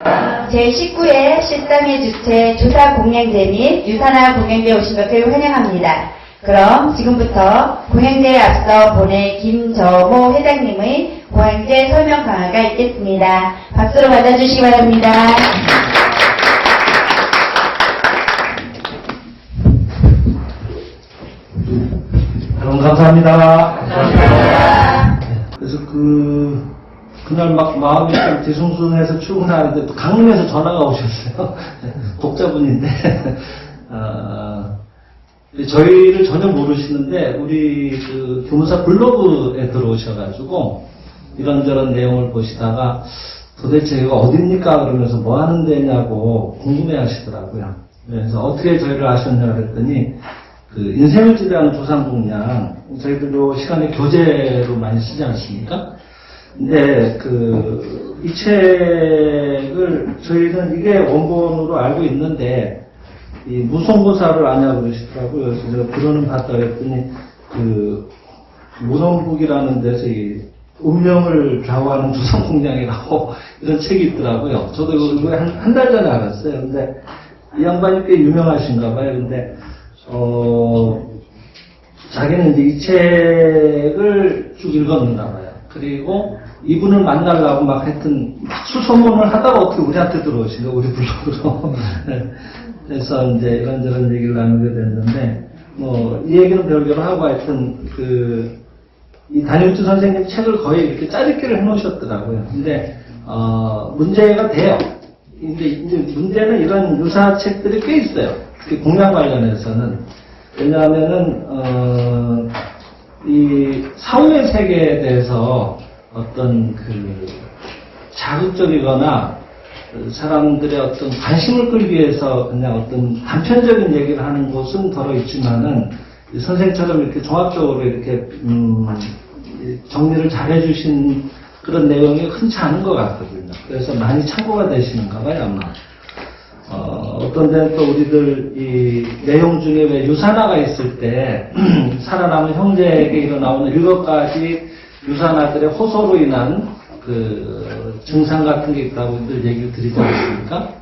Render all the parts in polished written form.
제19회 13회 주최 조사 공양제 및 유산화 공양제에 오신 것을 환영합니다. 그럼 지금부터 공양제에 앞서 보낼 김저모 회장님의 공양제 설명 강화가 있겠습니다. 박수로 맞아주시기 바랍니다. 여러분 감사합니다. 그래서 그날 막 마음이 좀 뒤숭숭해서 출근하는데 또 강릉에서 전화가 오셨어요. 독자분인데 저희를 전혀 모르시는데 우리 그 교무사 블로그에 들어오셔가지고 이런저런 내용을 보시다가 도대체 이거 어딥니까 그러면서 뭐 하는 데냐고 궁금해 하시더라고요. 그래서 어떻게 저희를 아셨냐 그랬더니 그 인생을 지배하는 조상공양 저희들도 시간에 교재로 많이 쓰지 않습니까? 근데 이 책을 저희는 이게 원본으로 알고 있는데 이 무속무사를 아냐고 그러시더라고요. 그래서 제가 들어는 봤다 그랬더니 문헌북이라는 데서 이 운명을 좌우하는 조상공양이라고 이런 책이 있더라고요. 저도 그거 한 달 전에 알았어요. 근데 이 양반이 꽤 유명하신가 봐요. 근데 자기는 이제 이 책을 쭉 읽었는가 봐요. 그리고 이분을 만나려고 막 하여튼 수소문을 하다가 어떻게 우리한테 들어오신 거예요, 우리 블로그로. 그래서 이제 이런저런 얘기를 나누게 됐는데, 이 얘기는 별개로 하고 하여튼 이 단일주 선생님 책을 거의 이렇게 짜릿기를 해놓으셨더라고요. 근데, 문제가 돼요. 이제 문제는 이런 유사 책들이 꽤 있어요. 특히 공양 관련해서는. 왜냐하면은, 이 사후의 세계에 대해서 어떤 자극적이거나 사람들의 어떤 관심을 끌기 위해서 그냥 어떤 단편적인 얘기를 하는 곳은 더러 있지만은 선생처럼 이렇게 종합적으로 이렇게 정리를 잘 해주신 그런 내용이 흔치 않은 것 같거든요. 그래서 많이 참고가 되시는가 봐요, 아마. 어떤 데는 또 우리들 이 내용 중에 왜 유산화가 있을 때 살아남은 형제에게 일어나오는 7가지 유산화들의 호소로 인한 증상 같은 게 있다고 늘 얘기를 드리지 않습니까?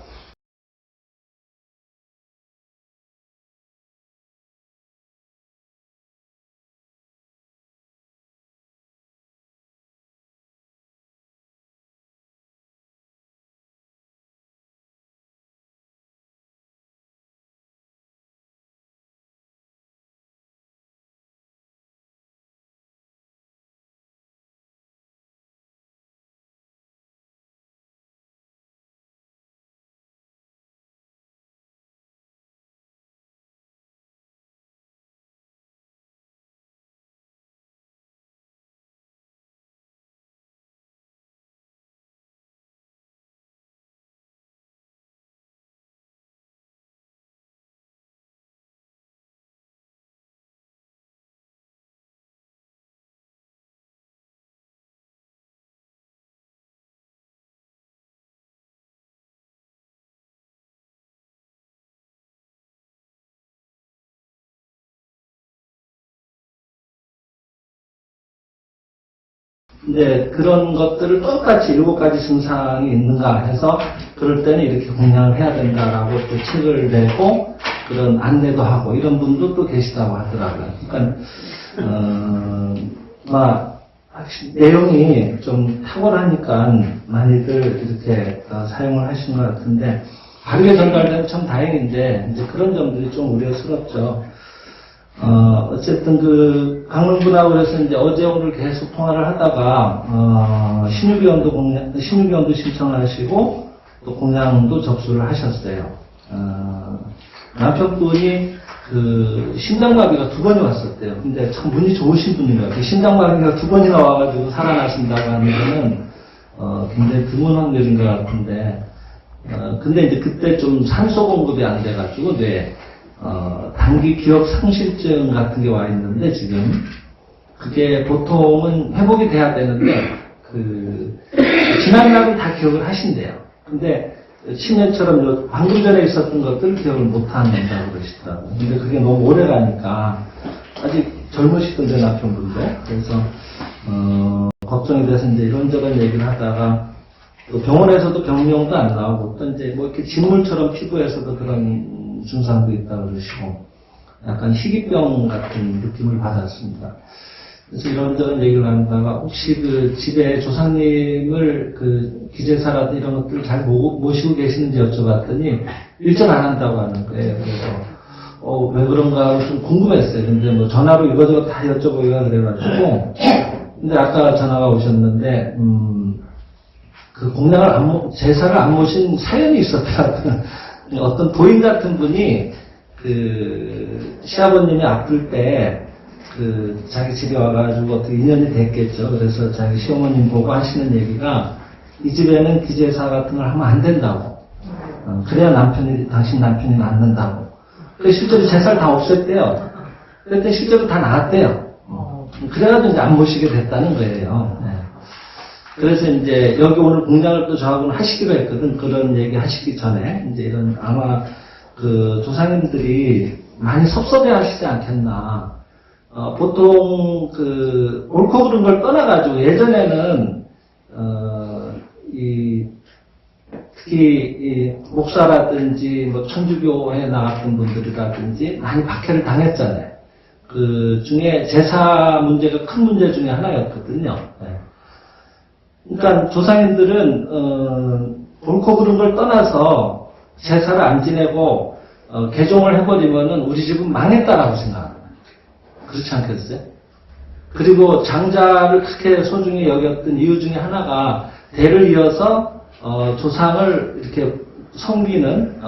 근데 그런 것들을 똑같이 7가지 증상이 있는가 해서 그럴 때는 이렇게 공양을 해야 된다라고 또 책을 내고 그런 안내도 하고 이런 분도 또 계시다고 하더라고요. 그러니까 내용이 좀 탁월하니까 많이들 이렇게 사용을 하시는 것 같은데 바르게 전달되면 참 다행인데 이제 그런 점들이 좀 우려스럽죠. 어쨌든 강릉분하고 그래서 이제 어제 오늘 계속 통화를 하다가, 신유비원도 신청하시고, 또 공양도 접수를 하셨어요. 남편분이 심장마비가 2번이 왔었대요. 근데 참 운이 좋으신 분인 것 같아요. 심장마비가 2번이나 와가지고 살아나신다고 하는 거는, 굉장히 드문 확률인 것 같은데, 근데 이제 그때 좀 산소 공급이 안 돼가지고, 단기 기억 상실증 같은 게 와 있는데, 지금. 그게 보통은 회복이 돼야 되는데, 지난 날은 다 기억을 하신대요. 근데, 치매처럼 방금 전에 있었던 것들 기억을 못 한다고 그러시더라고요. 근데 그게 너무 오래 가니까, 아직 젊으시던데, 남편분도. 그래서, 걱정이 돼서 이제 이런저런 얘기를 하다가, 또 병원에서도 병명도 안 나오고, 또 이제 뭐 이렇게 진물처럼 피부에서도 그런 증상도 있다고 그러시고, 약간 희귀병 같은 느낌을 받았습니다. 그래서 이런저런 얘기를 하다가 혹시 그 집에 조상님을 그 기재사라든 이런 것들을 잘 모시고 계시는지 여쭤봤더니 일전 안 한다고 하는 거예요. 그래서 왜 그런가 좀 궁금했어요. 근데 뭐 전화로 이거저거 다 여쭤보기가 그래가지고 근데 아까 전화가 오셨는데 그 제사를 안 모신 사연이 있었더라고요. 어떤 도인 같은 분이 그 시아버님이 아플 때 자기 집에 와가지고 어떻게 인연이 됐겠죠. 그래서 자기 시어머님 보고 하시는 얘기가 이 집에는 기재사 같은 걸 하면 안 된다고. 그래야 당신 남편이 낫는다고. 그래서 실제로 제사를 다 없앴대요. 그랬더니 실제로 다 나았대요. 그래가지고 이제 안 모시게 됐다는 거예요. 네. 그래서 이제 여기 오늘 공장을 또 저하고는 하시기로 했거든. 그런 얘기 하시기 전에. 이제 이런 아마 그 조상님들이 많이 섭섭해 하시지 않겠나. 보통 옳고 그른 걸 떠나가지고 예전에는 특히 목사라든지 뭐 천주교에 나갔던 분들이라든지 많이 박해를 당했잖아요. 그 중에 제사 문제가 큰 문제 중에 하나였거든요. 네. 그러니까 조상님들은 옳고 그른 걸 떠나서 제사를 안 지내고 개종을 해버리면은 우리 집은 망했다라고 생각합니다. 그렇지 않겠어요? 그리고 장자를 그렇게 소중히 여겼던 이유 중에 하나가 대를 이어서 조상을 이렇게 섬기는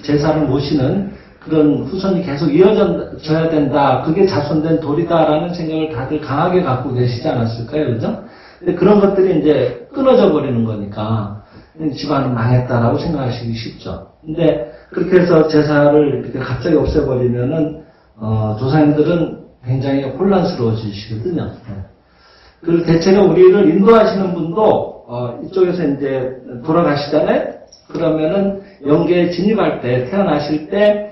제사를 모시는 그런 후손이 계속 이어져야 된다. 그게 자손된 도리다라는 생각을 다들 강하게 갖고 계시지 않았을까요? 그죠? 근데 그런 것들이 이제 끊어져 버리는 거니까 집안은 망했다라고 생각하시기 쉽죠. 근데 그렇게 해서 제사를 이렇게 갑자기 없애버리면은 조상님들은 굉장히 혼란스러워지시거든요. 네. 그리고 대체로 우리를 인도하시는 분도 이쪽에서 이제 돌아가시잖아요. 그러면은 영계에 진입할 때, 태어나실 때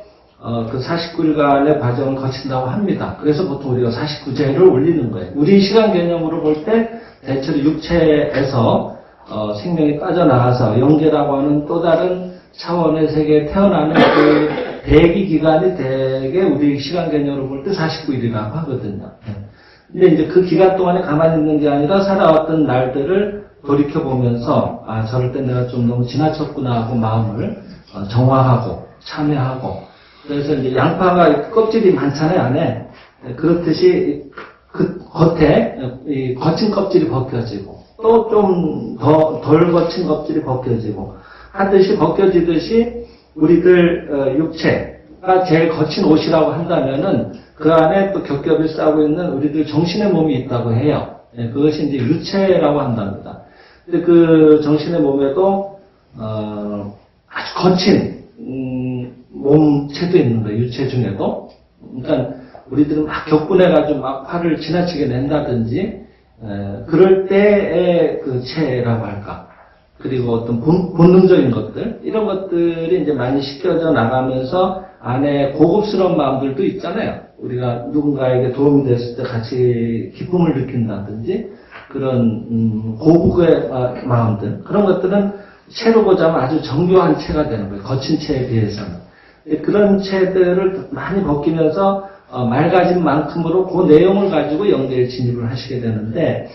그 49일간의 과정을 거친다고 합니다. 그래서 보통 우리가 49제를 올리는 거예요. 우리 시간 개념으로 볼 때 대체로 육체에서 생명이 빠져나가서 영계라고 하는 또 다른 차원의 세계에 태어나는 그 대기 기간이 대개 우리 시간 개념으로 볼 때 49일이라고 하거든요. 근데 이제 그 기간 동안에 가만히 있는 게 아니라 살아왔던 날들을 돌이켜보면서 저럴 때 내가 좀 너무 지나쳤구나 하고 마음을 정화하고 참회하고 그래서 이제 양파가 껍질이 많잖아요, 안에. 그렇듯이 그 겉에 이 거친 껍질이 벗겨지고 또 좀 덜 거친 껍질이 벗겨지고 하듯이 벗겨지듯이 우리들 육체가 제일 거친 옷이라고 한다면은 그 안에 또 겹겹이 싸고 있는 우리들 정신의 몸이 있다고 해요. 그것이 이제 유체라고 한답니다. 근데 그 정신의 몸에도 아주 거친 몸체도 있는 거예요. 유체 중에도. 그러니까 우리들은 막 격분해가지고 막 화를 지나치게 낸다든지 그럴 때의 그 체라고 할까. 그리고 어떤 본능적인 것들 이런 것들이 이제 많이 씻겨져 나가면서 안에 고급스러운 마음들도 있잖아요. 우리가 누군가에게 도움이 됐을 때 같이 기쁨을 느낀다든지 그런 고국의 마음들 그런 것들은 체로 보자면 아주 정교한 체가 되는 거예요. 거친 체에 비해서는. 그런 체들을 많이 벗기면서 맑아진 만큼으로 그 내용을 가지고 영계에 진입을 하시게 되는데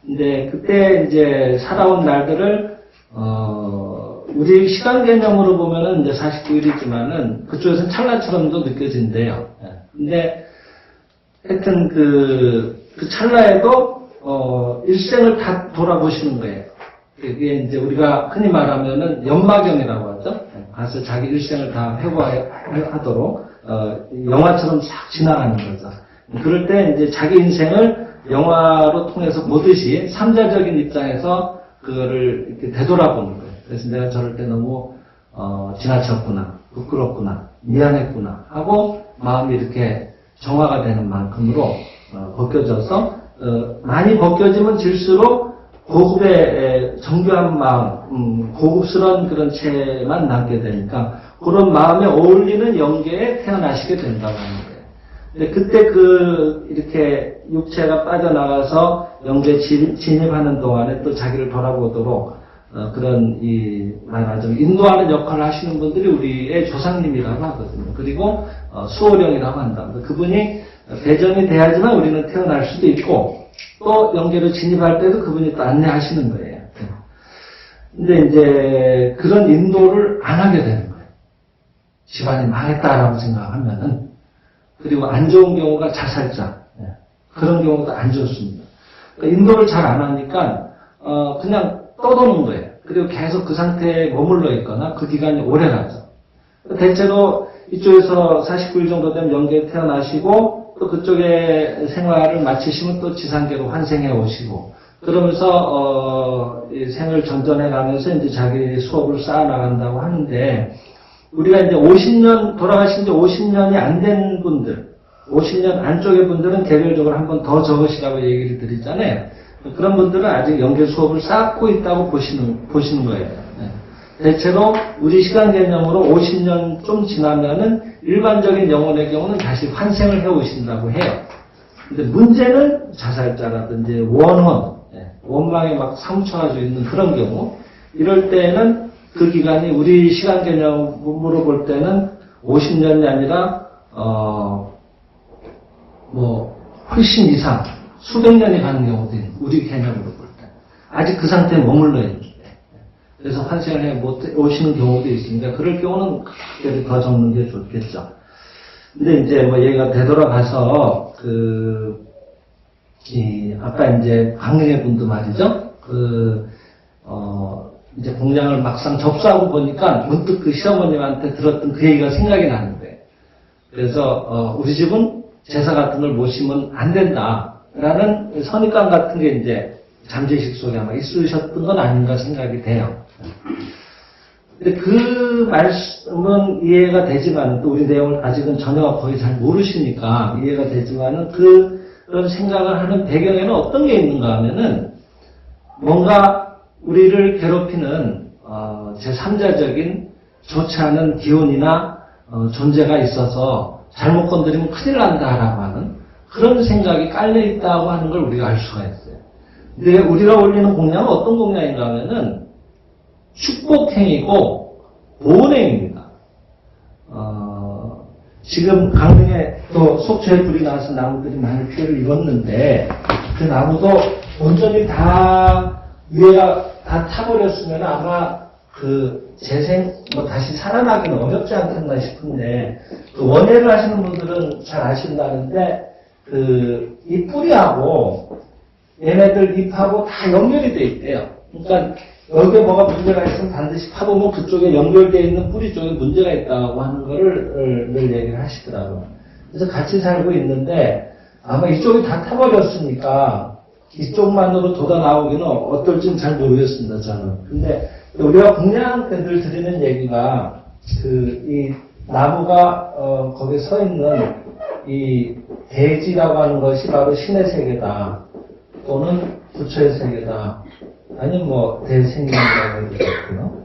근데 그때 이제 살아온 날들을 우리 시간 개념으로 보면은 이제 49일이지만은 그쪽에서는 찰나처럼도 느껴진대요. 근데 하여튼 그 찰나에도 일생을 다 돌아보시는 거예요. 그게 이제 우리가 흔히 말하면은 연마경이라고 하죠. 가서 자기 일생을 다 회고하도록 영화처럼 싹 지나가는 거죠. 그럴 때 이제 자기 인생을 영화로 통해서 보듯이 삼자적인 입장에서 그거를 이렇게 되돌아보는 거예요. 그래서 내가 저럴 때 너무 지나쳤구나, 부끄럽구나, 미안했구나 하고 마음이 이렇게 정화가 되는 만큼으로 벗겨져서 많이 벗겨지면 질수록 고급의 정교한 마음, 고급스러운 그런 체만 남게 되니까 그런 마음에 어울리는 영계에 태어나시게 된다고 하는 거예요. 근데 그때 이렇게 육체가 빠져나가서 영계에 진입하는 동안에 또 자기를 돌아보도록 그런 말하자면 인도하는 역할을 하시는 분들이 우리의 조상님이라고 하거든요. 그리고 수호령이라고 한다. 그분이 배정이 돼야지만 우리는 태어날 수도 있고 또 영계로 진입할 때도 그분이 또 안내하시는 거예요. 근데 이제 그런 인도를 안 하게 되는 거예요. 집안이 망했다라고 생각하면은. 그리고 안 좋은 경우가 자살자. 그런 경우도 안 좋습니다. 그러니까 인도를 잘 안 하니까 그냥 떠도는 거예요. 그리고 계속 그 상태에 머물러 있거나 그 기간이 오래 가죠. 대체로 이쪽에서 49일 정도 되면 영계에 태어나시고 또 그쪽에 생활을 마치시면 또 지상계로 환생해 오시고 그러면서 이 생을 전전해 가면서 이제 자기 수업을 쌓아 나간다고 하는데 우리가 이제 50년 돌아가신 지 50년이 안 된 분들 50년 안쪽의 분들은 개별적으로 한 번 더 적으시라고 얘기를 드리잖아요. 그런 분들은 아직 영계 수업을 쌓고 있다고 보시는 거예요. 대체로 우리 시간 개념으로 50년 좀 지나면은 일반적인 영혼의 경우는 다시 환생을 해오신다고 해요. 근데 문제는 자살자라든지 원망에 막 사무쳐가지고 있는 그런 경우, 이럴 때는 그 기간이 우리 시간 개념으로 볼 때는 50년이 아니라, 훨씬 이상, 수백 년이 가는 경우도 있는, 우리 개념으로 볼 때. 아직 그 상태에 머물러 있는데. 그래서 환생을 해 못 오시는 경우도 있으니까, 그럴 경우는 각별히 더 적는 게 좋겠죠. 근데 이제 얘가 되돌아가서, 아까 이제 강릉의 분도 말이죠. 이제 공양을 막상 접수하고 보니까 문득 그 시어머님한테 들었던 그 얘기가 생각이 나는 거예요. 그래서, 우리 집은 제사 같은 걸 모시면 안 된다라는 선입관 같은 게 이제 잠재의식 속에 아마 있으셨던 건 아닌가 생각이 돼요. 근데 그 말씀은 이해가 되지만 또 우리 내용을 아직은 전혀 거의 잘 모르시니까 이해가 되지만은 그런 생각을 하는 배경에는 어떤 게 있는가 하면은 뭔가 우리를 괴롭히는 제3자적인 좋지 않은 기운이나 존재가 있어서 잘못 건드리면 큰일 난다라고 하는 그런 생각이 깔려있다고 하는 걸 우리가 알 수가 있어요. 근데 우리가 올리는 공양은 어떤 공양인가 하면은 축복행이고 보은행입니다. 지금 강릉에 또 속초에 불이 나서 나무들이 많이 피해를 입었는데 그 나무도 온전히 다 위에가 다 타버렸으면 아마 그 재생 다시 살아나기는 어렵지 않겠나 싶은데 그 원예를 하시는 분들은 잘 아신다는데 이 뿌리하고 얘네들 잎하고 다 연결이 돼 있대요. 그러니까 여기에 뭐가 문제가 있으면 반드시 파보면 그쪽에 연결되어 있는 뿌리 쪽에 문제가 있다고 하는 거를 늘 얘기를 하시더라고요. 그래서 같이 살고 있는데 아마 이쪽이 다 타버렸으니까 이쪽만으로 돋아 나오기는 어떨지는 잘 모르겠습니다, 저는. 근데 우리가 공양 때 늘 드리는 얘기가 이 나무가 거기에 서 있는 이 대지라고 하는 것이 바로 신의 세계다. 또는 부처의 세계다. 아니면 대생명이라고 해도 좋고요.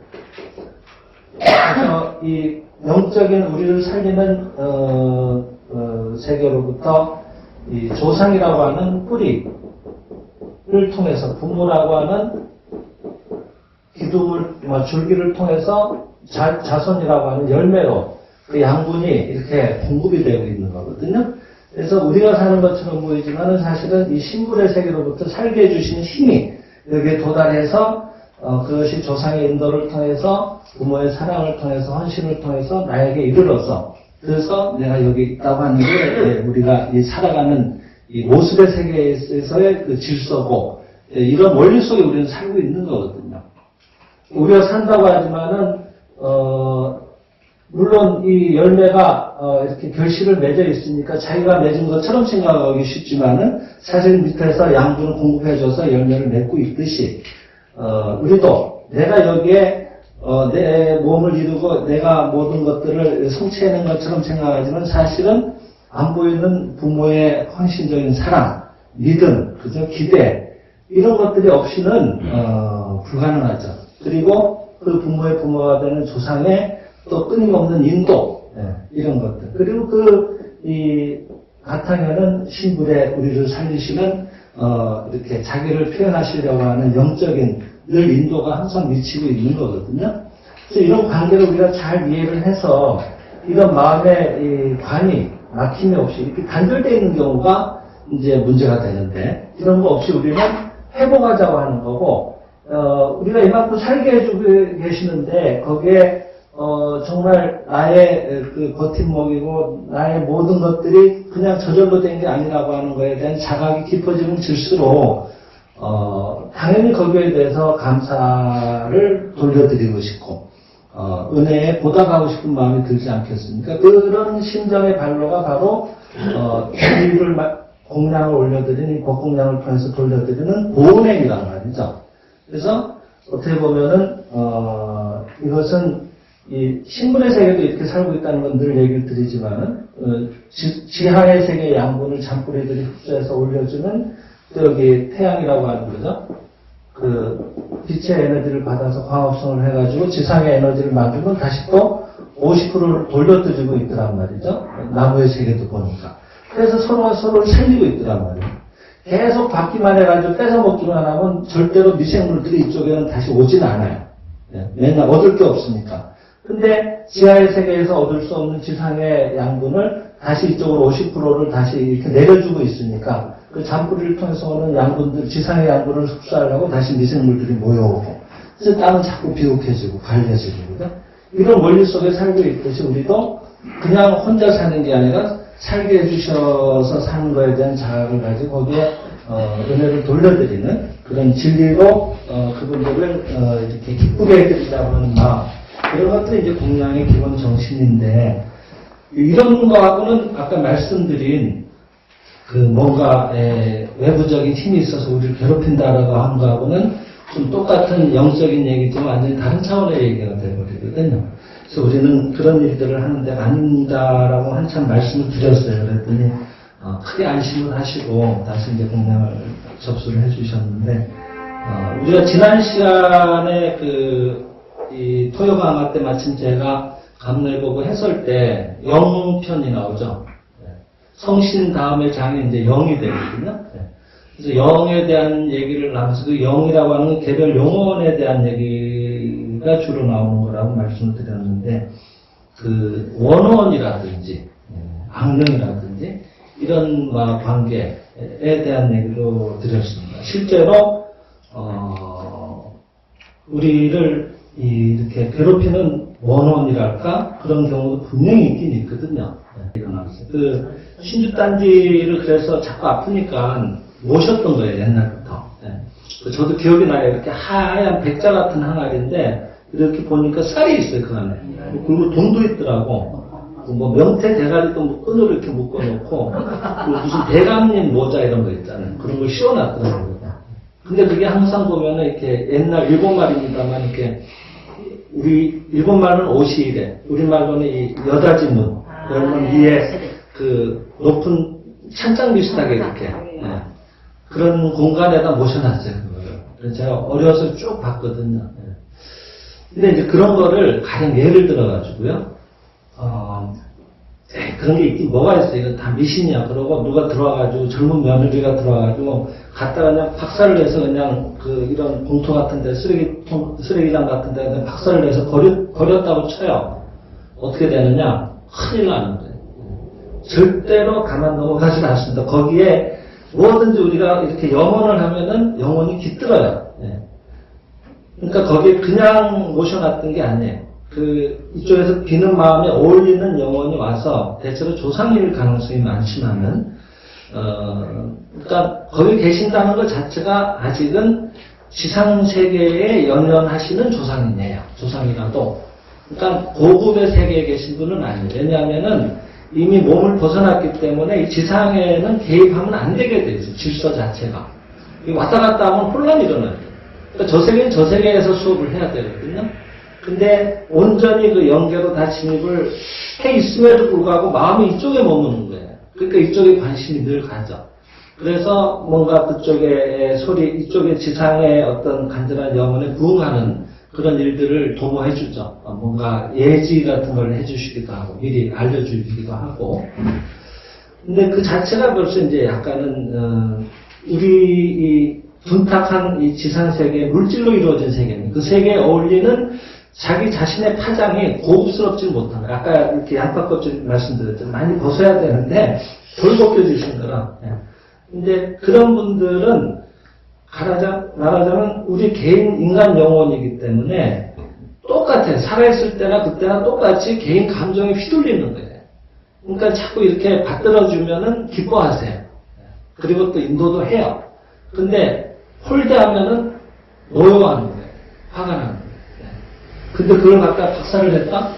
그래서 이 영적인 우리를 살리는 세계로부터 이 조상이라고 하는 뿌리를 통해서 부모라고 하는 기둥을 줄기를 통해서 자손이라고 하는 열매로 그 양분이 이렇게 공급이 되고 있는 거거든요. 그래서 우리가 사는 것처럼 보이지만은 사실은 이 신불의 세계로부터 살게 해주시는 힘이 여기에 도달해서 그것이 조상의 인도를 통해서 부모의 사랑을 통해서 헌신을 통해서 나에게 이르러서 그래서 내가 여기 있다고 하는 게 우리가 이 살아가는 이 모습의 세계에서의 그 질서고 이런 원리 속에 우리는 살고 있는 거거든요. 우리가 산다고 하지만은 물론 이 열매가 이렇게 결실을 맺어 있으니까 자기가 맺은 것처럼 생각하기 쉽지만은 사실 밑에서 양분을 공급해줘서 열매를 맺고 있듯이 우리도 내가 여기에 내 몸을 이루고 내가 모든 것들을 성취해낸 것처럼 생각하지만 사실은 안 보이는 부모의 헌신적인 사랑, 믿음, 그저 기대 이런 것들이 없이는 불가능하죠. 그리고 그 부모의 부모가 되는 조상의 또 끊임없는 인도 이런 것들 그리고 이 바탕에는 신불에 우리를 살리시는 이렇게 자기를 표현하시려고 하는 영적인 늘 인도가 항상 미치고 있는 거거든요. 그래서 이런 관계를 우리가 잘 이해를 해서 이런 마음의 이 관이 막힘이 없이 이렇게 단절되어 있는 경우가 이제 문제가 되는데, 이런 거 없이 우리는 회복하자고 하는 거고, 우리가 이만큼 살게 해주고 계시는데, 거기에, 정말 나의 그 버팀목이고, 나의 모든 것들이 그냥 저절로 된 게 아니라고 하는 거에 대한 자각이 깊어지면 질수록, 당연히 거기에 대해서 감사를 돌려드리고 싶고, 은혜에 보답하고 싶은 마음이 들지 않겠습니까? 그런 심정의 발로가 바로, 주의를 공량을 올려드리는, 법공량을 통해서 돌려드리는 보은행이란 말이죠. 그래서, 어떻게 보면은, 이것은, 이 신분의 세계도 이렇게 살고 있다는 건 늘 얘기를 드리지만은, 지하의 세계의 양분을 잔뿌리들이 흡수해서 올려주는, 또 여기 태양이라고 하는 거죠. 그 빛의 에너지를 받아서 광합성을 해가지고 지상의 에너지를 만들면 다시 또 50%를 돌려드리고 있더란 말이죠. 나무의 세계도 보니까. 그래서 서로가 서로를 살리고 있더란 말이에요. 계속 받기만 해가지고 뺏어먹기만 하면 절대로 미생물들이 이쪽에는 다시 오진 않아요. 맨날 얻을 게 없으니까. 근데 지하의 세계에서 얻을 수 없는 지상의 양분을 다시 이쪽으로 50%를 다시 이렇게 내려주고 있으니까 그 잔뿌리를 통해서 오는 양분들, 지상의 양분을 흡수하려고 다시 미생물들이 모여오고, 그래서 땅은 자꾸 비옥해지고 갈려지고, 그죠? 이런 원리 속에 살고 있듯이 우리도 그냥 혼자 사는 게 아니라 살게 해주셔서 사는 거에 대한 자각을 가지고 거기에 은혜를 돌려드리는 그런 진리로 그분들을 이렇게 기쁘게 해드리자고 하는 마음, 이런 것들이 이제 공양의 기본 정신인데, 이런 거하고는 아까 말씀드린 그 뭔가 외부적인 힘이 있어서 우리를 괴롭힌다라고 한 거하고는 좀 똑같은 영적인 얘기지만 완전히 다른 차원의 얘기가 되어버리거든요. 그래서 우리는 그런 일들을 하는데 아닙니다라고 한참 말씀을 드렸어요. 그랬더니 크게 안심을 하시고 다시 이제 공양을 접수를 해주셨는데, 우리가 지난 시간에 이 토요 강화 때 마침 제가 감례보고 해설 때 영편이 나오죠. 성신 다음에 장이 이제 영이 되거든요. 그래서 영에 대한 얘기를 하면서 그 영이라고 하는 개별 용언에 대한 얘기가 주로 나오는 거라고 말씀을 드렸는데, 그 원언이라든지 악령이라든지 이런 관계에 대한 얘기로 드렸습니다. 실제로 우리를 이렇게 괴롭히는 원혼이랄까 그런 경우도 분명히 있긴 있거든요. 일어나면서 그 신주단지를 그래서 자꾸 아프니까 모셨던 거예요, 옛날부터. 저도 기억이 나요. 이렇게 하얀 백자 같은 항아리인데 이렇게 보니까 쌀이 있어요, 그 안에. 그리고 돈도 있더라고. 뭐 명태 대가리도 뭐 끈으로 이렇게 묶어놓고, 그리고 무슨 대감님 모자 이런 거 있잖아요. 그런 걸 씌워놨더라고요. 근데 그게 항상 보면은 이렇게 옛날 일본말입니다만 이렇게 우리 일본말은 오시이래, 우리말로는 이 여다지문, 열문 위에 그 높은 찬장 비슷하게 이렇게 그런 공간에다 모셔놨어요, 그거를. 그래서 제가 어려서 쭉 봤거든요. 근데 이제 그런 거를 가령 예를 들어가지고요, 그런 게 있긴 뭐가 있어요. 이거 다 미신이야. 그러고 누가 들어와가지고 젊은 며느리가 들어와가지고 갖다가 그냥 박살을 내서 그냥 이런 공터 같은데 쓰레기장 같은데 그냥 박살을 내서 버렸다고 쳐요. 어떻게 되느냐? 큰일 나는 거예요. 절대로 가만 넘어가지 않습니다. 거기에 뭐든지 우리가 이렇게 영혼을 하면은 영혼이 깃들어요. 그러니까 거기에 그냥 모셔놨던 게 아니에요. 이쪽에서 비는 마음에 어울리는 영혼이 와서 대체로 조상일 가능성이 많지만은, 그러니까 거기 계신다는 것 자체가 아직은 지상세계에 연연하시는 조상이네요. 조상이라도. 그러니까 고급의 세계에 계신 분은 아니에요. 왜냐하면은 이미 몸을 벗어났기 때문에 이 지상에는 개입하면 안 되게 되죠. 질서 자체가. 왔다 갔다 하면 혼란이 일어나요. 그러니까 저 세계는 저 세계에서 수업을 해야 되거든요. 근데 온전히 그 영계로 다 진입을 해 있음에도 불구하고 마음이 이쪽에 머무는 거예요. 그러니까 이쪽에 관심이 늘 가죠. 그래서 뭔가 그쪽의 소리, 이쪽의 지상의 어떤 간절한 영혼에 부응하는 그런 일들을 도모해주죠. 뭔가 예지 같은 걸 해주시기도 하고, 미리 알려주기도 하고. 근데 그 자체가 벌써 이제 약간은, 우리 이 둔탁한 이 지상세계, 물질로 이루어진 세계입니다. 그 세계에 어울리는 자기 자신의 파장이 고급스럽지 못한 거예요. 아까 이렇게 양파껍질 말씀드렸죠. 많이 벗어야 되는데 덜 벗겨지신 거라. 근데 그런 분들은 말하자면 우리 개인 인간 영혼이기 때문에 똑같아요. 살아있을 때나 그때나 똑같이 개인 감정에 휘둘리는 거예요. 그러니까 자꾸 이렇게 받들어주면은 기뻐하세요. 그리고 또 인도도 해요. 근데 홀대하면은 노여워하는 거예요. 화가 나는 거예요. 근데 그걸 갖다 박살을 냈다?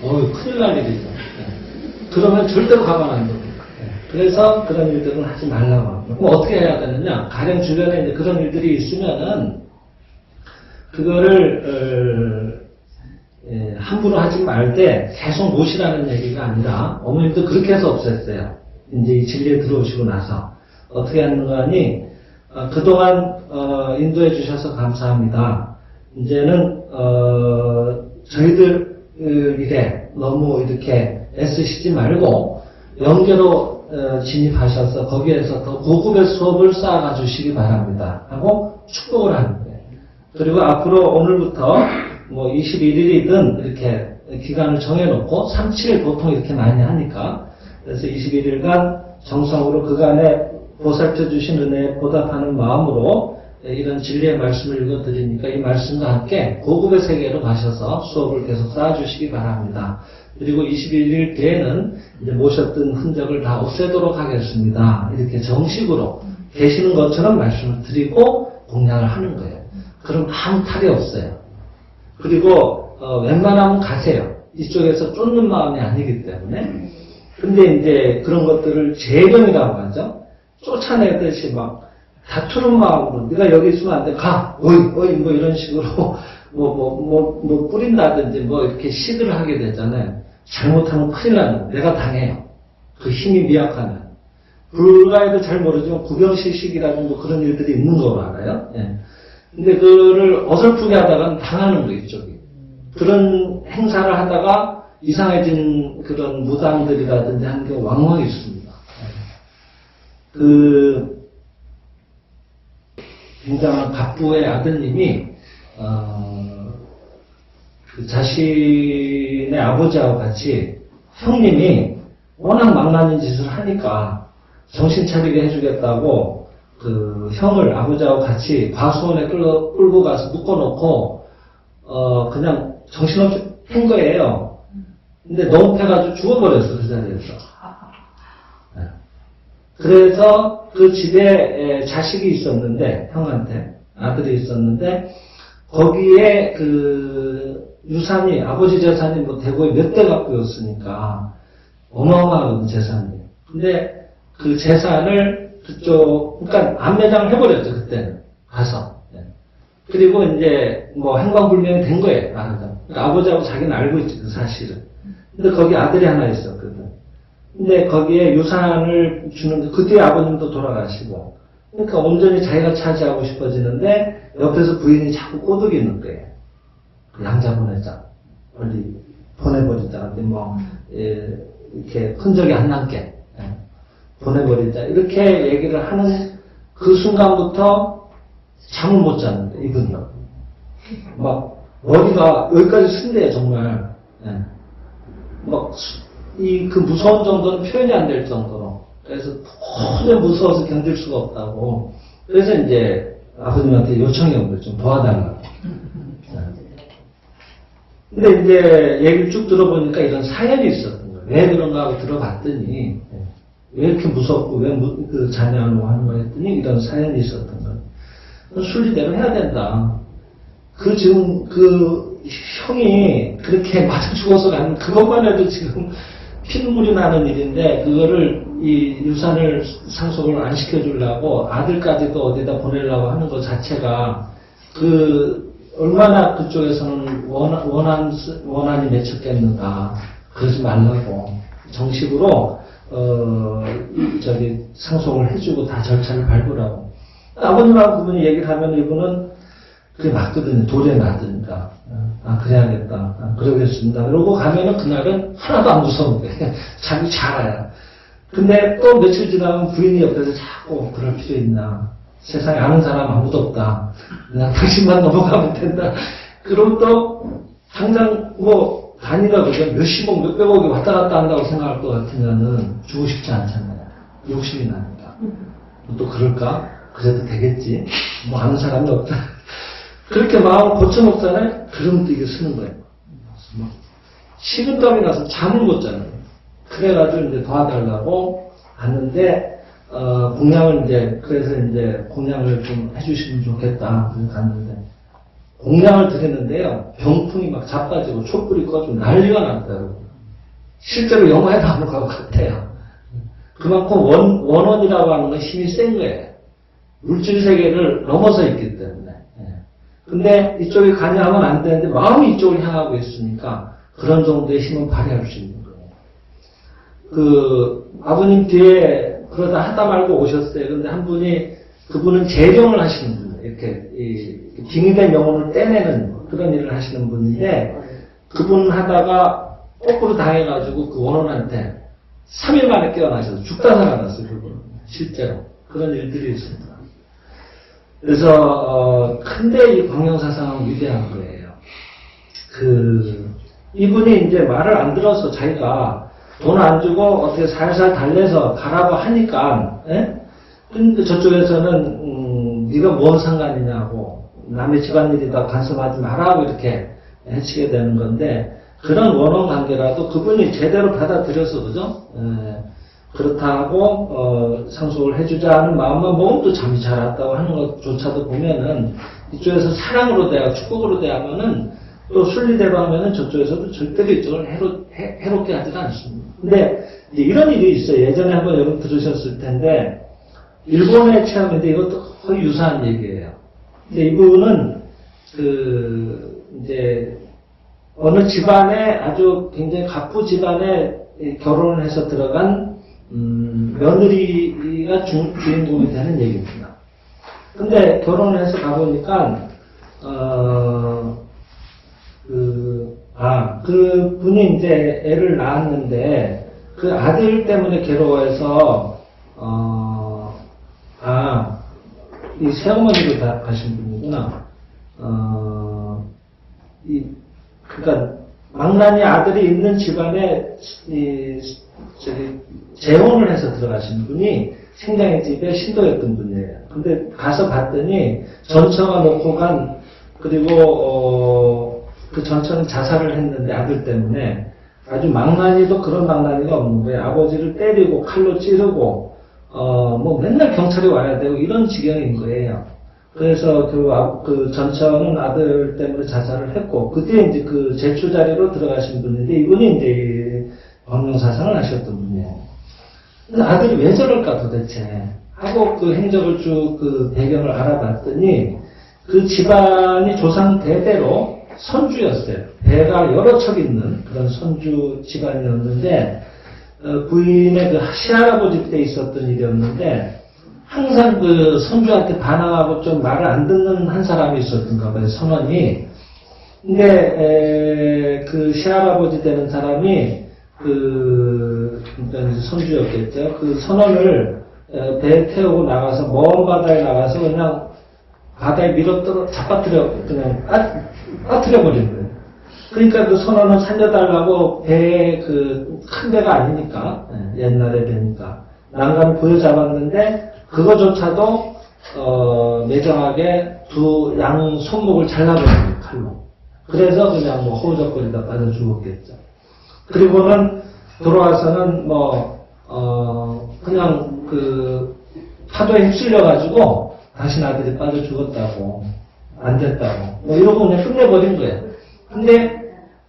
큰일 날 일이죠. 그러면 절대로 가만 안 둬요. 그래서 그런 일들은 하지 말라고 합니다. 그럼 어떻게 해야 되느냐? 가령 주변에 이제 그런 일들이 있으면은, 그거를, 함부로 하지 말 때 계속 모시라는 얘기가 아니라, 어머님도 그렇게 해서 없앴어요. 이제 이 진리에 들어오시고 나서. 어떻게 하는가 하니, 그동안, 인도해 주셔서 감사합니다. 이제는, 저희들 일에 너무 이렇게 애쓰시지 말고, 영계로 진입하셔서 거기에서 더 고급의 수업을 쌓아가 주시기 바랍니다. 하고 축복을 하는 거예요. 그리고 앞으로 오늘부터 뭐 21일이든 이렇게 기간을 정해놓고 3, 7일 보통 이렇게 많이 하니까 그래서 21일간 정성으로 그간에 보살펴 주신 은혜에 보답하는 마음으로 이런 진리의 말씀을 읽어드리니까 이 말씀과 함께 고급의 세계로 가셔서 수업을 계속 쌓아주시기 바랍니다. 그리고 21일 뒤에는 이제 모셨던 흔적을 다 없애도록 하겠습니다. 이렇게 정식으로 계시는 것처럼 말씀을 드리고 공양을 하는 거예요. 그럼 아무 탈이 없어요. 그리고 웬만하면 가세요. 이쪽에서 쫓는 마음이 아니기 때문에. 근데 이제 그런 것들을 재경이라고 하죠. 쫓아내듯이 막 다투는 마음으로 네가 여기 있으면 안 돼. 가! 어이 뭐 이런 식으로 뭐 뿌린다든지 뭐 이렇게 시드를 하게 되잖아요. 잘못하면 큰일 나는 거예요. 내가 당해요. 그 힘이 미약하면. 불가에도 잘 모르지만 구병실식이라는 뭐 그런 일들이 있는 거 알아요. 예. 근데 그거를 어설프게 하다가는 당하는 거예요, 이쪽이. 그런 행사를 하다가 이상해진 그런 무당들이라든지 하는 게 왕왕 있습니다. 굉장한 갑부의 아드님이 그 자신의 아버지하고 같이 형님이 워낙 망나닌 짓을 하니까 정신 차리게 해주겠다고 그 형을 아버지하고 같이 과수원에 끌고 가서 묶어놓고 그냥 정신없이 한 거예요. 근데 너무 패가지고 죽어버렸어 그 자리에서. 그래서 그 집에 자식이 있었는데 형한테 아들이 있었는데 거기에 그 유산이 아버지 재산이 뭐 대구에 몇 대 갖고였으니까 어마어마한 재산이. 근데 그 재산을 그러니까 안매장을 해버렸죠 그때는 가서. 그리고 이제 뭐 행방불명이 된 거예요 말하자면. 그러니까 아버지하고 자기는 알고 있지 그 사실은. 근데 거기 아들이 하나 있었거든. 근데 거기에 유산을 주는데 그 뒤에 아버님도 돌아가시고. 그러니까 온전히 자기가 차지하고 싶어지는데 옆에서 부인이 자꾸 꼬드기는 거예요. 양자 보내자. 빨리 보내버리자. 이렇게 흔적이 안 남게. 보내버리자. 이렇게 얘기를 하는 그 순간부터 잠을 못 자는데, 이분이. 막, 머리가 여기까지 쓴대요, 정말. 막, 그 무서운 정도는 표현이 안 될 정도로. 그래서 도저히 무서워서 견딜 수가 없다고. 그래서 이제 아버님한테 요청이 온 거예요. 좀 도와달라고. 근데 이제 얘기를 쭉 들어보니까 이런 사연이 있었던 거예요. 왜 그런가 하고 들어봤더니, 왜 이렇게 무섭고, 왜 그 자녀하고 하는 거 했더니 이런 사연이 있었던 거예요. 순리대로 해야 된다. 지금 형이 그렇게 맞아 죽어서 가는 그것만 해도 지금 피눈물이 나는 일인데, 그거를 이 유산을 상속을 안 시켜주려고 아들까지도 어디다 보내려고 하는 것 자체가 얼마나 그쪽에서는 원한이 맺혔겠는가. 그러지 말라고. 정식으로, 상속을 해주고 다 절차를 밟으라고. 아버님하고 그분이 얘기를 하면 이분은 그게 맞거든요. 도리에 맞으니까. 그래야겠다. 그러겠습니다. 그러고 가면은 그날은 하나도 안 무서운 거예요. 자기 잘 알아요. 근데 또 며칠 지나면 부인이 옆에서 자꾸 그럴 필요 있나. 세상에 아는 사람 아무도 없다. 그냥 당신만 넘어가면 된다. 그럼 또 당장 뭐 단위가 그죠? 몇십억, 몇백억이 왔다 갔다 한다고 생각할 것 같으면은 주고 싶지 않잖아요. 욕심이 나니까. 또 그럴까? 그래도 되겠지. 뭐 아는 사람이 없다. 그렇게 마음을 고쳐놓잖아요. 그러면 또 이게 쓰는 거예요. 식은땀이 나서 잠을 못 자는 거예요. 그래가지고 이제 도와달라고 갔는데, 공양을 그래서 공양을 좀 해주시면 좋겠다. 그래서 갔는데, 공양을 드렸는데요. 병풍이 막 자빠지고 촛불이 꺼지고 난리가 났다고. 실제로 영화에 나오는 것 같아요. 그만큼 원원이라고 하는 건 힘이 센 거예요. 물질 세계를 넘어서 있기 때문에. 근데 이쪽에 관여하면 안 되는데 마음이 이쪽을 향하고 있으니까 그런 정도의 힘은 발휘할 수 있는 거예요. 아버님 뒤에 그러다 하다 말고 오셨어요. 근데 한 분이, 그분은 재경을 하시는 분이에요. 이렇게, 빙의된 영혼을 떼내는 그런 일을 하시는 분인데, 그분 하다가 거꾸로 당해가지고 그 원혼한테 3일 만에 깨어나셔서 죽다 살아났어요, 그분. 실제로. 그런 일들이 있습니다. 그래서, 근데 이 광명사상은 위대한 거예요. 이분이 이제 말을 안 들어서 자기가 돈 안 주고 어떻게 살살 달래서 가라고 하니까, 근데 저쪽에서는, 네가 뭔 상관이냐고, 남의 집안일이다 간섭하지 말라고 이렇게 해치게 되는 건데, 그런 원혼 관계라도 그분이 제대로 받아들여서, 그죠? 그렇다고, 상속을 해주자는 마음만 먹으면 또 잠이 잘 왔다고 하는 것조차도 보면은, 이쪽에서 사랑으로 대하고 축복으로 대하면은, 또 순리대로 하면은 저쪽에서도 절대로 이쪽을 해롭게 하지는 않습니다. 근데, 이제 이런 일이 있어요. 예전에 한번 여러분 들으셨을 텐데, 일본의 체험인데 이것도 거의 유사한 얘기예요. 근데 이분은, 이제, 어느 집안에 아주 굉장히 갑부 집안에 결혼을 해서 들어간, 며느리가 주인공이 되는 얘기입니다. 근데 결혼을 해서 가보니까, 그 분이 이제 애를 낳았는데, 그 아들 때문에 괴로워해서, 이 새어머니로 다 가신 분이구나. 그러니까, 망나니 아들이 있는 집안에, 재혼을 해서 들어가신 분이 생장의 집에 신도였던 분이에요. 근데 가서 봤더니, 전처가 놓고 간, 그리고, 그 전처는 자살을 했는데 아들 때문에 아주 망나니도 그런 망나니가 없는 거예요. 아버지를 때리고 칼로 찌르고, 뭐 맨날 경찰이 와야 되고 이런 지경인 거예요. 그래서 그 전처는 아들 때문에 자살을 했고, 그때 이제 그 제초 자리로 들어가신 분인데, 이분이 이제 광명사상을 하셨던 분이에요. 근데 아들이 왜 저럴까 도대체 하고 그 행적을 쭉 그 배경을 알아봤더니, 그 집안이 조상 대대로 선주였어요. 배가 여러 척 있는 그런 선주 집안이었는데, 부인의 그 시할아버지 때 있었던 일이었는데, 항상 그 선주한테 반항하고 좀 말을 안 듣는 한 사람이 있었던가 봐요, 선원이. 근데, 그 시할아버지 되는 사람이, 그러니까 선주였겠죠. 그 선원을 배에 태우고 나가서, 먼 바다에 나가서 그냥 바다에 그냥 빠뜨려버린 거예요. 그러니까 그 선원은 살려달라고 배에 큰 배가 아니니까, 옛날에 배니까. 난간을 부여잡았는데, 그거조차도, 매정하게 두 양 손목을 잘라버린 칼로. 그래서 그냥 뭐 허우적거리다 빠져 죽었겠죠. 그리고는 돌아와서는 그냥 파도에 휩쓸려가지고, 당신 아들이 빠져 죽었다고, 안 됐다고, 뭐 이러고 그냥 끝내버린 거예요. 근데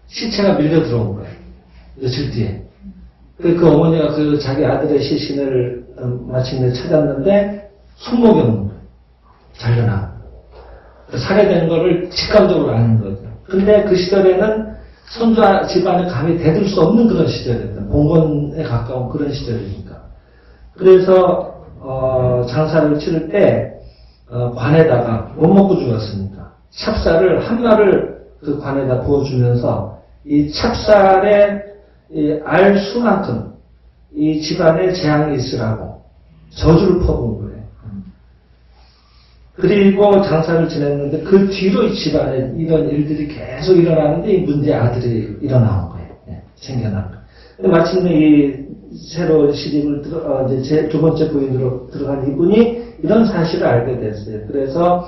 시체가 밀려 들어온 거예요. 며칠 뒤에. 그 어머니가 자기 아들의 시신을 마침내 찾았는데, 손목이 없는 거예요. 잘려나. 살해된 거를 직감적으로 아는 거죠. 근데 그 시절에는 선주 집안에 감히 대들 수 없는 그런 시절이었던, 봉건에 가까운 그런 시절이니까. 그래서, 장사를 치를 때, 관에다가 못 먹고 죽었으니까 찹쌀을 한 마를 그 관에다 부어주면서 이 찹쌀의 알 수만큼 이 집안에 재앙이 있으라고 저주를 퍼부은 거예요. 그리고 장사를 지냈는데 그 뒤로 이 집안에 이런 일들이 계속 일어나는데 이 문제의 아들이 일어나온 거예요. 예, 생겨난 거예요. 근데 마침내 이 새로운 시집을 이제 제 두 번째 부인으로 들어간 이분이 이런 사실을 알게 됐어요. 그래서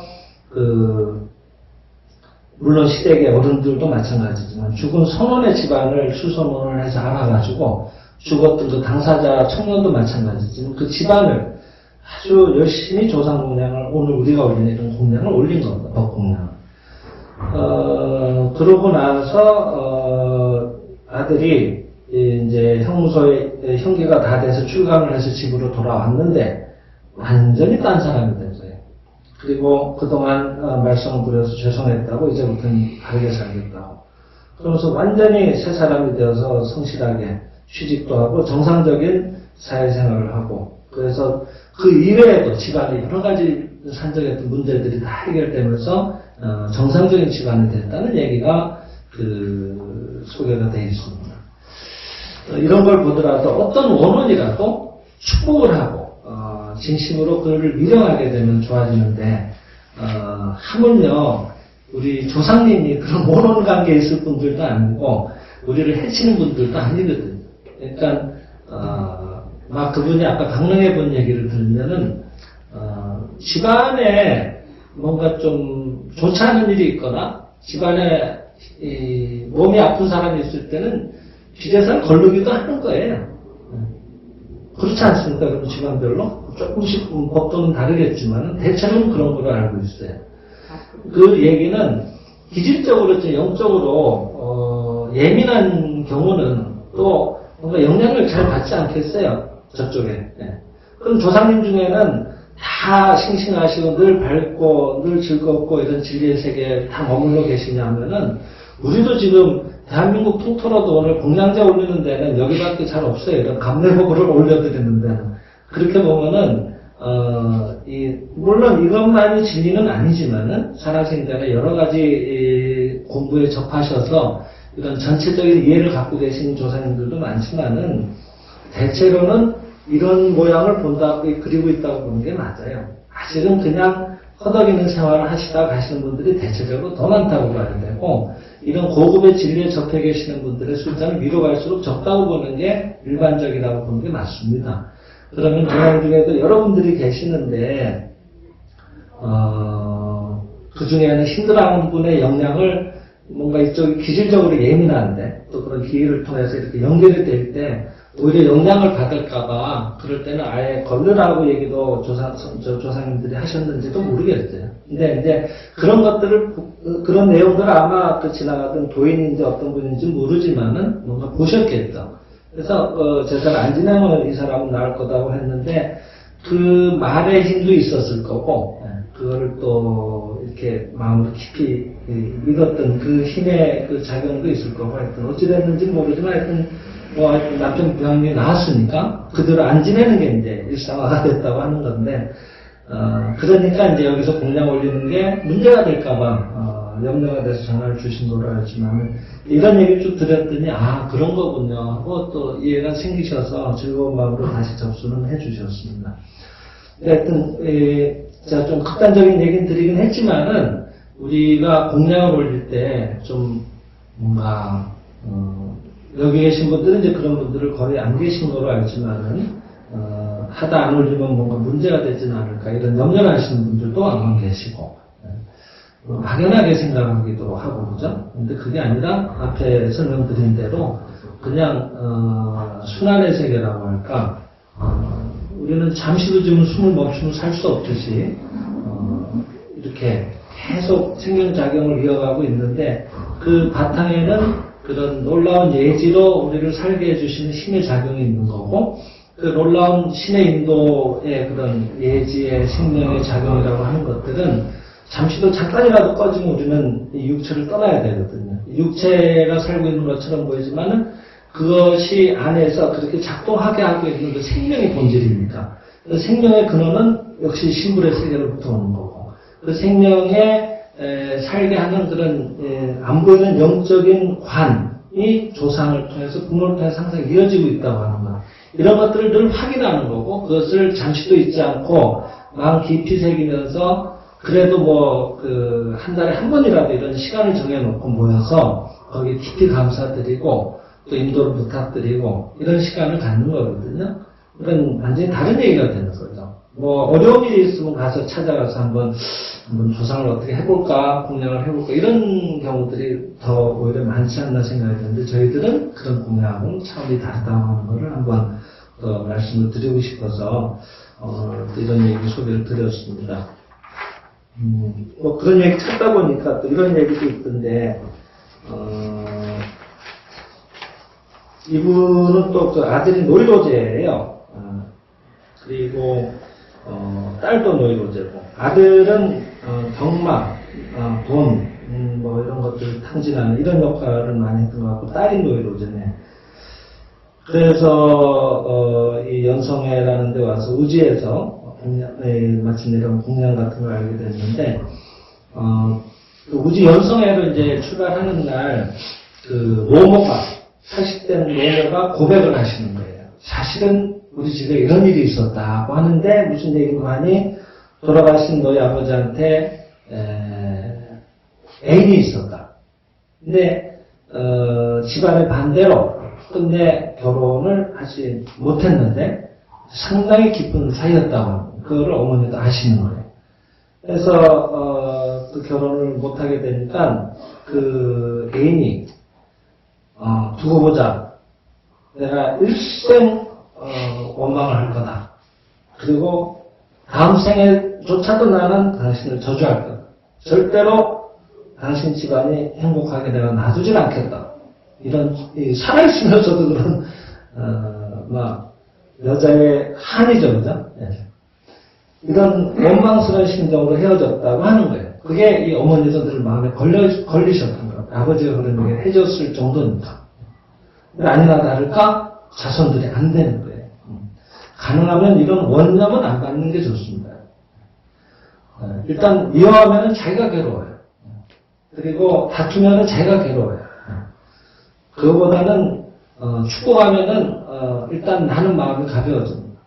물론 시댁의 어른들도 마찬가지지만 죽은 선원의 집안을 수소문을 해서 알아가지고 죽었던 그 당사자 청년도 마찬가지지만 그 집안을 아주 열심히 조상 공양을 오늘 우리가 올리는 이런 공양을 올린 겁니다. 법공양. 그러고 나서 아들이 이제 형무소에 형기가 다 돼서 출강을 해서 집으로 돌아왔는데 완전히 딴 사람이 된 거예요. 그리고 그동안 말썽을 부려서 죄송했다고 이제부터는 다르게 살겠다고. 그러면서 완전히 새 사람이 되어서 성실하게 취직도 하고 정상적인 사회생활을 하고 그래서 그 이외에도 집안에 여러 가지 산적했던 문제들이 다 해결되면서 정상적인 집안이 됐다는 얘기가 소개가 되어 있습니다. 이런 걸 보더라도 어떤 원혼이라도 축복을 하고 진심으로 그를 미령하게 되면 좋아지는데 하물며 우리 조상님이 그런 원혼 관계에 있을 분들도 아니고 우리를 해치는 분들도 아니거든요. 그러니까 막 그분이 아까 강릉에 본 얘기를 들으면은 집안에 뭔가 좀 좋지 않은 일이 있거나 집안에 몸이 아픈 사람이 있을 때는 비대사를 걸르기도 하는 거예요. 그렇지 않습니까? 그런 집안별로 조금씩 법도는 다르겠지만 대체로는 그런 걸로 알고 있어요. 그 얘기는 기질적으로 영적으로 예민한 경우는 또 뭔가 영향을 잘 받지 않겠어요. 저쪽에. 네. 그럼 조상님 중에는 다 싱싱하시고 늘 밝고 늘 즐겁고 이런 진리의 세계에 다 머물러 계시냐면은 우리도 지금 대한민국 통틀어도 오늘 공양제 올리는 데는 여기밖에 잘 없어요. 이런 감래보고를 올려드리는 데는. 그렇게 보면은 물론 이것만이 진리는 아니지만은 살아생전에 여러 가지 공부에 접하셔서 이런 전체적인 이해를 갖고 계신 조상님들도 많지만은 대체로는 이런 모양을 그리고 있다고 보는 게 맞아요. 아직은 그냥 허덕이는 생활을 하시다 가시는 분들이 대체적으로 더 많다고 봐야 되고 이런 고급의 진리에 접해 계시는 분들의 숫자는 위로 갈수록 적다고 보는 게 일반적이라고 보는 게 맞습니다. 그러면 동양 중에도 여러분들이 계시는데 그 중에는 힘들어하는 분의 영향을 뭔가 이쪽이 기질적으로 예민한데 또 그런 기회를 통해서 이렇게 연결이 될 때 오히려 영향을 받을까봐 그럴 때는 아예 걸르라고 얘기도 조상님들이 하셨는지도 모르겠어요. 근데 이제 그런 것들을 그런 내용들을 아마 지나가던 도인인지 어떤 분인지 모르지만은 뭔가 보셨겠죠. 그래서 제사를 안 지내면 이 사람은 나을 거다고 했는데 그 말의 힘도 있었을 거고 그거를 또 이렇게 마음으로 깊이 믿었던 그 힘의 그 작용도 있을 거고 하여튼 어찌됐는지 모르지만 하여튼 남편 병이 나았으니까 그대로 안 지내는 게 이제 일상화가 됐다고 하는 건데 그러니까 이제 여기서 공양 올리는 게 문제가 될까봐 염려가 돼서 전화를 주신 거로 알지만 이런 얘기를 쭉 드렸더니 그런 거군요 하고 또 이해가 생기셔서 즐거운 마음으로 다시 접수는 해주셨습니다. 하여튼 제가 좀 극단적인 얘기는 드리긴 했지만은 우리가 공양을 올릴 때 좀 뭔가 여기 계신 분들은 이제 그런 분들을 거의 안 계신 거로 알지만은 하다 안 올리면 뭔가 문제가 되지는 않을까 이런 염려를 하시는 분들도 아마 계시고 막연하게 생각하기도 하고 그죠? 근데 그게 아니라 앞에 설명드린 대로 그냥 순환의 세계라고 할까 우리는 잠시도 지금 숨을 멈추면 살 수 없듯이 이렇게 계속 생명작용을 이어가고 있는데 그 바탕에는 그런 놀라운 예지로 우리를 살게 해주시는 힘의 작용이 있는 거고 그 놀라운 신의 인도의 그런 예지의 생명의 작용이라고 하는 것들은 잠시도 잠깐이라도 꺼지면 우리는 이 육체를 떠나야 되거든요. 육체가 살고 있는 것처럼 보이지만은 그것이 안에서 그렇게 작동하게 하고 있는 그 생명의 본질입니다. 그 생명의 근원은 역시 신불의 세계로부터 오는 거고 그 생명에 살게 하는 그런 안 보이는 영적인 관이 조상을 통해서 부모를 통해서 항상 이어지고 있다고 하는 것. 이런 것들을 늘 확인하는 거고 그것을 잠시도 잊지 않고 마음 깊이 새기면서 그래도 뭐, 한 달에 한 번이라도 이런 시간을 정해놓고 모여서 거기 깊이 감사드리고 또 인도를 부탁드리고 이런 시간을 갖는 거거든요. 그건 완전히 다른 얘기가 되는 거죠. 뭐, 어려운 일이 있으면 가서 찾아가서 한번 조상을 어떻게 해볼까, 공양을 해볼까, 이런 경우들이 더 오히려 많지 않나 생각이 드는데, 저희들은 그런 공양은 차원이 다르다고 하는 거를 한번 말씀을 드리고 싶어서, 이런 얘기 소개를 드렸습니다. 뭐 그런 얘기 찾다 보니까 또 이런 얘기도 있던데, 이분은 또 그 아들이 노이로제예요. 그리고 딸도 노이로제고, 아들은 경마, 돈, 뭐 이런 것들 탕진하는 이런 역할을 많이 했던 것 같고, 딸이 노이로제네. 그래서 이 연성회라는 데 와서 우지에서 마침 이런 공양 같은 걸 알게 됐는데, 그 우지 연성회로 이제 출발하는 날, 그 모모가, 80대 모모가 고백을 하시는 거예요. 사실은 우리 집에 이런 일이 있었다고 하는데, 무슨 얘기도 하니, 돌아가신 너희 아버지한테 애인이 있었다. 근데 집안의 반대로 끝내 결혼을 하지 못했는데 상당히 깊은 사이였다고 그걸 어머니도 아시는 거예요. 그래서 그 결혼을 못하게 되니까 그 애인이 두고 보자. 내가 일생 원망을 할 거다. 그리고 다음 생에조차도 나는 당신을 저주할 거다. 절대로 당신 집안이 행복하게 내가 놔두질 않겠다. 이런, 살아있으면서도 그런, 여자의 한이죠, 그죠? 네. 이런 원망스러운 심정으로 헤어졌다고 하는 거예요. 그게 이 어머니도 늘 마음에 걸리셨던 거예요. 아버지가 그런 얘기를 해줬을 정도니까. 아니나 다를까, 자손들이 안 되는 거예요. 가능하면 이런 원념은 안 받는 게 좋습니다. 일단 미워하면 자기가 괴로워요. 그리고 다투면 자기가 괴로워요. 그거보다는 축복하면은 일단 나는 마음이 가벼워집니다.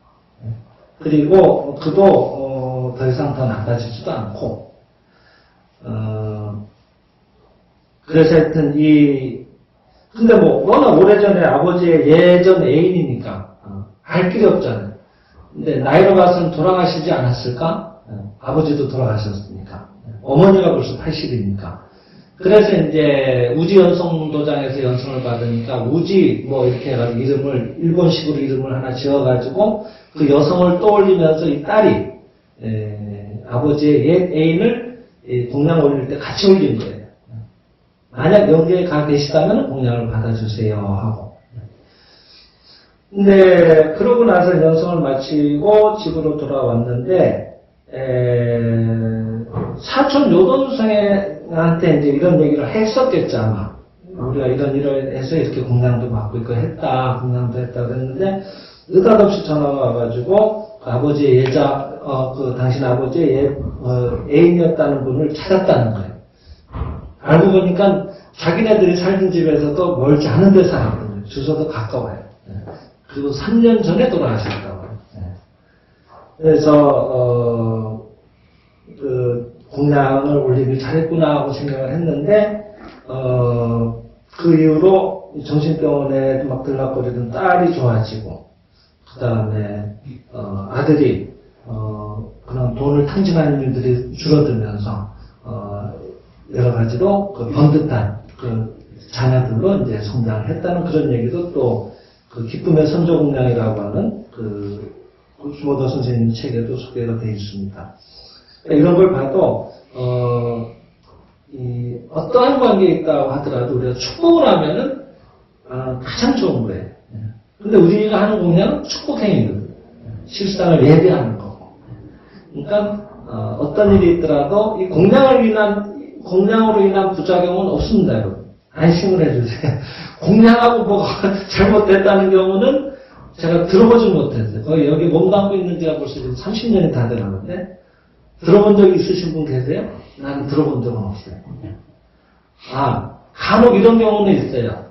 그리고 그도 더 이상 더 나빠지지도 않고, 그래서 하여튼 근데 뭐 워낙 오래전에 아버지의 예전 애인이니까 알 길이 없잖아요. 근데 나이로 봐서는 돌아가시지 않았을까? 아버지도 돌아가셨으니까. 어머니가 벌써 80이니까. 그래서 이제 우지 연성도장에서 연성을 받으니까 우지 뭐 이렇게 해가지고 일본식으로 이름을 하나 지어가지고 그 여성을 떠올리면서 이 딸이 아버지의 옛 애인을 공양 올릴 때 같이 올린 거예요. 만약 여기에 가 계시다면 공양을 받아주세요 하고. 근데 그러고 나서 연성을 마치고 집으로 돌아왔는데 사촌 요돈생한테 이제 이런 얘기를 했었겠죠, 아마. 우리가 이런 해서 이렇게 공양도 받고 있고 했다, 공양도 했다 그랬는데, 느닷없이 전화가 와가지고, 아버지의 당신 아버지의 애인이었다는 분을 찾았다는 거예요. 알고 보니까 자기네들이 살던 집에서도 멀지 않은 데 살았거든요. 주소도 가까워요. 그리고 3년 전에 돌아가셨다고 해요. 그래서, 공양을 올리길 잘했구나 하고 생각을 했는데, 그 이후로 정신병원에 막 들락거리던 딸이 좋아지고, 그 다음에, 아들이, 그런 돈을 탕진하는 일들이 줄어들면서, 여러 가지로 그 번듯한 그 자녀들로 이제 성장을 했다는 그런 얘기도 또, 그 기쁨의 선조공양이라고 하는 주모도 선생님 책에도 소개가 되어 있습니다. 이런 걸 봐도, 어떠한 관계에 있다고 하더라도 우리가 축복을 하면은, 가장 좋은 거예요. 근데 우리가 하는 공양은 축복행위거든요. 실상을 예배하는 거고. 그러니까, 어떤 일이 있더라도 이 공양으로 인한 부작용은 없습니다, 여러분. 안심을 해주세요. 공양하고 뭐가 잘못됐다는 경우는 제가 들어보지 못했어요. 거의 여기 몸 담고 있는 지가 벌써 지금 30년이 다 돼가는데, 들어본 적 있으신 분 계세요? 나는 들어본 적은 없어요. 간혹 이런 경우는 있어요.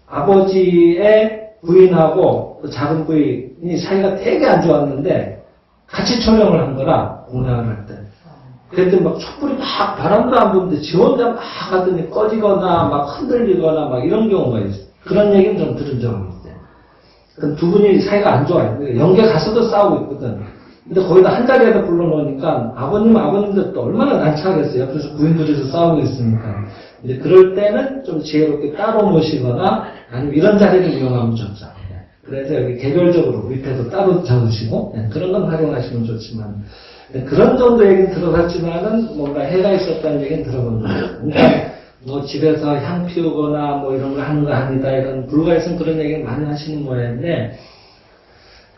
아버지의 부인하고 그 작은 부인이 사이가 되게 안 좋았는데, 같이 촬영을 한 거라, 공양을 할 때. 그랬더니 막 촛불이 막 바람도 안 부는데 지 혼자 막 하더니 꺼지거나 막 흔들리거나 막 이런 경우가 있어요. 그런 얘기는 좀 들은 적이 있어요. 그럼 두 분이 사이가 안 좋아요. 연계 가서도 싸우고 있거든. 근데 거기다 한 자리에다 불러놓으니까 아버님들 또 얼마나 난처하겠어요. 옆에서 부인들에서 싸우고 있으니까. 이제 그럴 때는 좀 지혜롭게 따로 모시거나 아니면 이런 자리를 이용하면 좋죠. 그래서 여기 개별적으로 밑에도 따로 적으시고 그런 건 활용하시면 좋지만 그런 정도 얘기는 들어봤지만은 뭔가 해가 있었다는 얘기는 들어본 거예요. 그러니까 뭐 집에서 향 피우거나 뭐 이런 거 하는 거 아니다 이런 불가에서는 그런 얘기를 많이 하시는 모양인데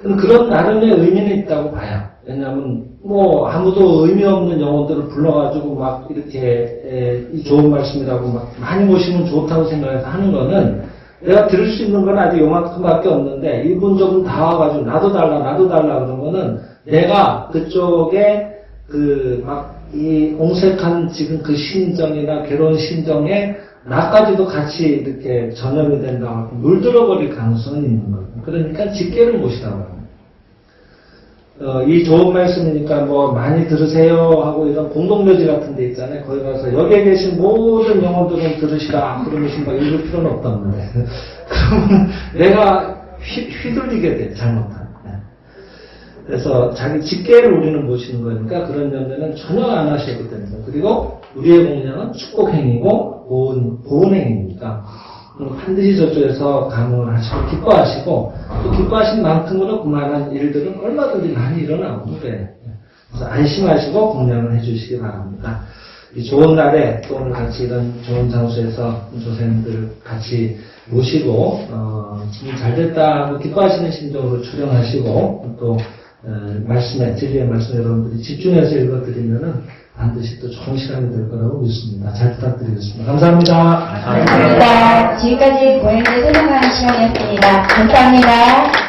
그런 나름의 의미는 있다고 봐요. 왜냐하면 뭐 아무도 의미 없는 영혼들을 불러가지고 막 이렇게 이 좋은 말씀이라고 막 많이 모시면 좋다고 생각해서 하는 거는 내가 들을 수 있는 건 아직 요만큼밖에 없는데 이분 조금 다 와가지고 나도 달라 그런 거는 내가 그쪽에 이 옹색한 지금 그 심정이나 괴로운 심정에 나까지도 같이 이렇게 전염이 된다고 물들어버릴 가능성이 있는 거예요. 그러니까 직계를 모시라고 합니다. 이 좋은 말씀이니까 뭐 많이 들으세요 하고 이런 공동묘지 같은 데 있잖아요. 거기 가서 여기에 계신 모든 영혼들은 들으시라 그러면서 막 읽을 필요는 없단 말이에요. 그러면 내가 휘둘리게 돼, 잘못하면. 그래서 자기 직계를 우리는 모시는 거니까 그런 점에는 전혀 안 하셔도 됩니다. 그리고 우리의 공양은 축복행위고 보은행위니까 반드시 저쪽에서 감흥을 하시고 기뻐하시고 또 기뻐하신 만큼으로 그만한 일들은 얼마든지 많이 일어나고 그래요. 그래서 안심하시고 공양을 해주시기 바랍니다. 이 좋은 날에 또 오늘 같이 이런 좋은 장소에서 조상님들 같이 모시고 잘됐다 하고 기뻐하시는 심정으로 촬영하시고 또 말씀에 진리의 말씀 여러분들이 집중해서 읽어드리면은 반드시 또 좋은 시간이 될 거라고 믿습니다. 잘 부탁드리겠습니다. 감사합니다. 감사합니다. 지금까지 고행제 설명하는 시간이었습니다. 감사합니다.